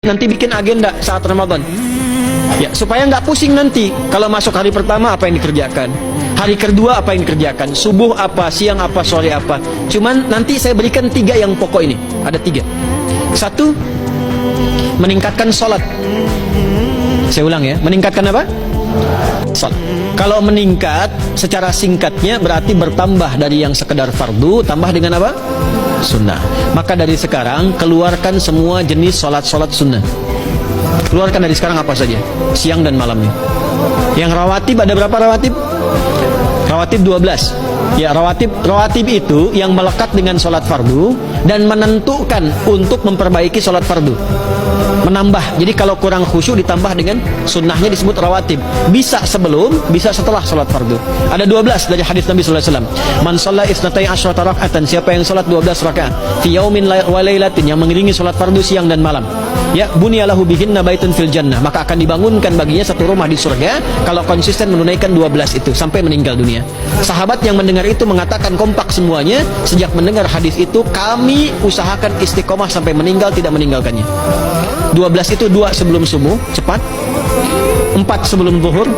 Nanti bikin agenda saat Ramadan ya, supaya nggak pusing nanti kalau masuk hari pertama apa yang dikerjakan, hari kedua apa yang dikerjakan, subuh apa, siang apa, sore apa. Cuman nanti saya berikan 3 yang pokok ini. Ada 3. 1, meningkatkan sholat. Saya ulang ya, meningkatkan apa? Sholat. Kalau meningkat secara singkatnya berarti bertambah dari yang sekedar fardu tambah dengan apa? Sunnah. Maka dari sekarang keluarkan semua jenis sholat-sholat sunnah. Keluarkan dari sekarang apa saja, siang dan malamnya. Yang rawatib, ada berapa rawatib? Rawatib 12. Ya, rawatib itu yang melekat dengan sholat fardu dan menentukan untuk memperbaiki sholat fardu, menambah. Jadi kalau kurang khusyuk ditambah dengan sunnahnya disebut rawatib. Bisa sebelum, bisa setelah sholat fardu. Ada 12 dari hadis Nabi sallallahu alaihi wasallam. Man shalla isnatai asyrata raka'atan, siapa yang sholat 12 rakaat fi yaumin wa lailatin, yang mengiringi sholat fardu siang dan malam, ya, bunyalahu bihinna baitun fil jannah, maka akan dibangunkan baginya satu rumah di surga kalau konsisten menunaikan 12 itu sampai meninggal dunia. Sahabat yang mendengar itu mengatakan kompak semuanya, sejak mendengar hadis itu kami usahakan istiqomah sampai meninggal tidak meninggalkannya. 12 itu 2 sebelum subuh, cepat. 4 sebelum zuhur,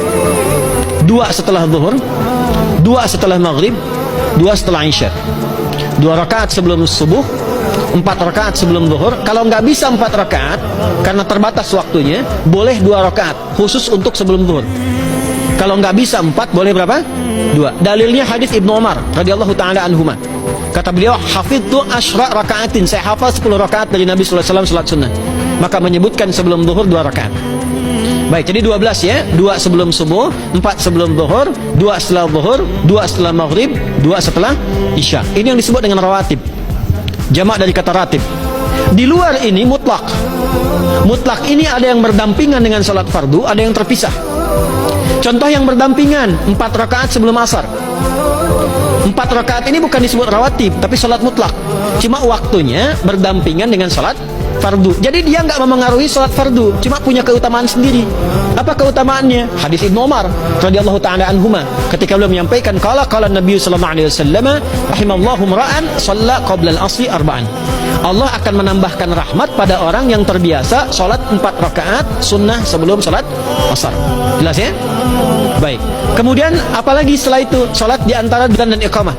2 setelah zuhur, 2 setelah maghrib, 2 setelah isya. 2 rakaat sebelum subuh, 4 rakaat sebelum zuhur. Kalau nggak bisa 4 rakaat karena terbatas waktunya, boleh 2 rakaat khusus untuk sebelum zuhur. Kalau nggak bisa 4, boleh berapa? 2. Dalilnya hadis Ibnu Umar radhiyallahu taala anhuma. Kata beliau, hafidtu asyra rakaatin, saya hafal 10 rakaat dari Nabi sallallahu alaihi wasallam salat sunnah. Maka menyebutkan sebelum zuhur 2 rakaat. Baik, jadi 12 ya. 2 sebelum subuh, 4 sebelum zuhur, 2 setelah zuhur, 2 setelah maghrib, 2 setelah isya. Ini yang disebut dengan rawatib. Jamak dari kata ratib. Di luar ini mutlak. Mutlak ini ada yang berdampingan dengan salat fardu, ada yang terpisah. Contoh yang berdampingan, 4 rakaat sebelum asar. 4 rakaat ini bukan disebut rawatib, tapi salat mutlak. Cuma waktunya berdampingan dengan salat fardu. Jadi dia nggak memengaruhi salat fardu, cuma punya keutamaan sendiri. Apa keutamaannya? Hadis Ibnu Umar radhiyallahu taala anhuma, ketika beliau menyampaikan qala Nabi sallallahu alaihi wasallam rahimallahu ra'an shalla qabla al-asri arba'an. Allah akan menambahkan rahmat pada orang yang terbiasa salat 4 rakaat sunnah sebelum salat asar. Jelas ya? Baik. Kemudian apalagi setelah itu? Salat di antara adzan dan iqamah.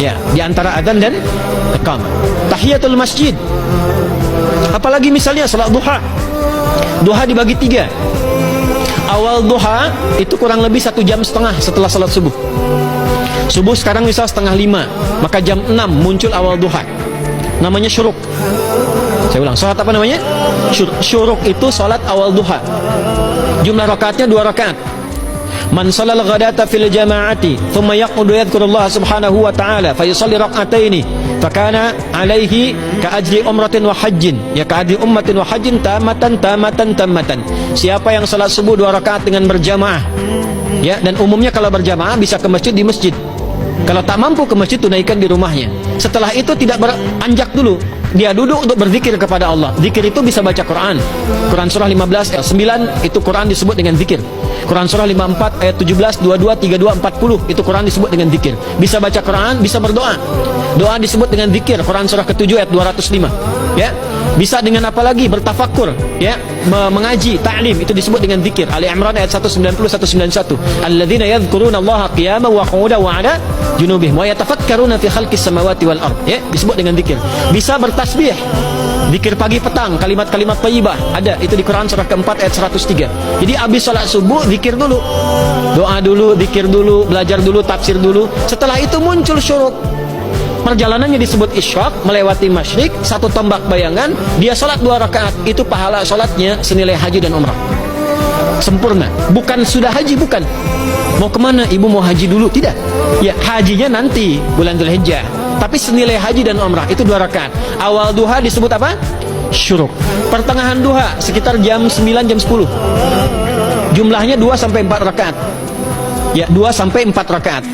Ya, di antara adzan dan iqamah. Tahiyatul masjid. Apalagi misalnya salat duha. Duha dibagi 3. Awal duha itu kurang lebih 1,5 jam setelah salat subuh. Subuh sekarang misal 4:30, maka jam 6 muncul awal duha. Namanya syuruk. Saya ulang, salat apa namanya? Syuruk itu salat awal duha. Jumlah rakaatnya 2 rakaat. Man sallal ghadata fil jama'ati thumma yaqudu yadhkurullaha subhanahu wa ta'ala fa yusalli rak'ataini fakana alaihi ka ajri umratin wa hajjin, ya ka ajri ummatin wa hajjin tamatan. Siapa yang salat subuh 2 rakaat dengan berjamaah, ya, dan umumnya kalau berjamaah bisa ke masjid di masjid. Kalau tak mampu ke masjid, tunaikan di rumahnya. Setelah itu tidak beranjak dulu, dia duduk untuk berzikir kepada Allah. Zikir itu bisa baca Quran. Quran surah 15 ayat 9 itu Quran disebut dengan zikir. Quran surah 54 ayat 17, 22, 32, 40 itu Quran disebut dengan zikir. Bisa baca Quran, bisa berdoa. Doa disebut dengan zikir. Quran surah ke-7 ayat 205. Ya. Bisa dengan apa lagi? Bertafakur, ya, mengaji, ta'lim, itu disebut dengan zikir. Ali Imran ayat 190 191. Alladzina yadhkuruna Allaha qiyaman wa qu'udan wa 'ala junubihim wa yatafakkaruna fi khalqis samawati wal ard. Ya, disebut dengan zikir. Bisa bertasbih. Zikir pagi petang, kalimat-kalimat thayyibah ada itu di Quran surah ke-4 ayat 103. Jadi habis salat subuh zikir dulu. Doa dulu, zikir dulu, belajar dulu, tafsir dulu. Setelah itu muncul syuruk. Perjalanannya disebut isyraq, melewati masyrik, 1 tombak bayangan, dia sholat 2 rakaat, itu pahala sholatnya senilai haji dan umrah. Sempurna. Bukan sudah haji, bukan. Mau kemana? Ibu mau haji dulu? Tidak. Ya, hajinya nanti bulan Dzulhijjah. Tapi senilai haji dan umrah itu 2 rakaat. Awal duha disebut apa? Syuruk. Pertengahan duha sekitar jam 9 jam 10. Jumlahnya 2 sampai 4 rakaat. Ya, 2 sampai 4 rakaat.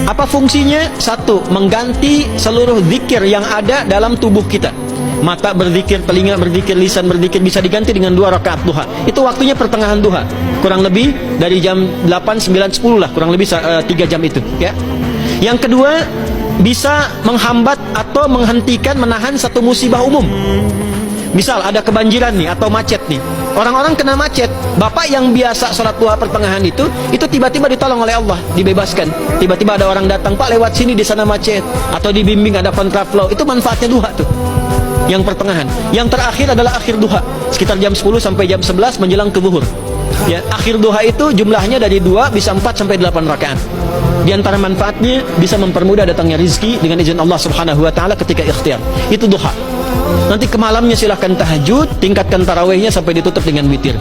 Apa fungsinya? 1, mengganti seluruh zikir yang ada dalam tubuh kita. Mata berzikir, telinga berzikir, lisan berzikir, bisa diganti dengan 2 rakaat duha. Itu waktunya pertengahan duha. Kurang lebih dari jam 8, 9, 10 lah, kurang lebih 3 jam itu, ya. Yang kedua, bisa menghambat atau menghentikan, menahan satu musibah umum. Misal ada kebanjiran nih atau macet nih. Orang-orang kena macet. Bapak yang biasa sholat duha pertengahan itu tiba-tiba ditolong oleh Allah, dibebaskan. Tiba-tiba ada orang datang, Pak lewat sini di sana macet. Atau dibimbing ada kontraflow. Itu manfaatnya duha tuh. Yang pertengahan. Yang terakhir adalah akhir duha. Sekitar jam 10 sampai jam 11 menjelang ke zuhur. Ya, akhir duha itu jumlahnya dari 2 bisa 4 sampai 8 rakaat. Di antara manfaatnya bisa mempermudah datangnya rizki dengan izin Allah Subhanahu wa taala ketika ikhtiar. Itu duha. Nanti ke malamnya silahkan tahajud, tingkatkan tarawihnya sampai ditutup dengan witir.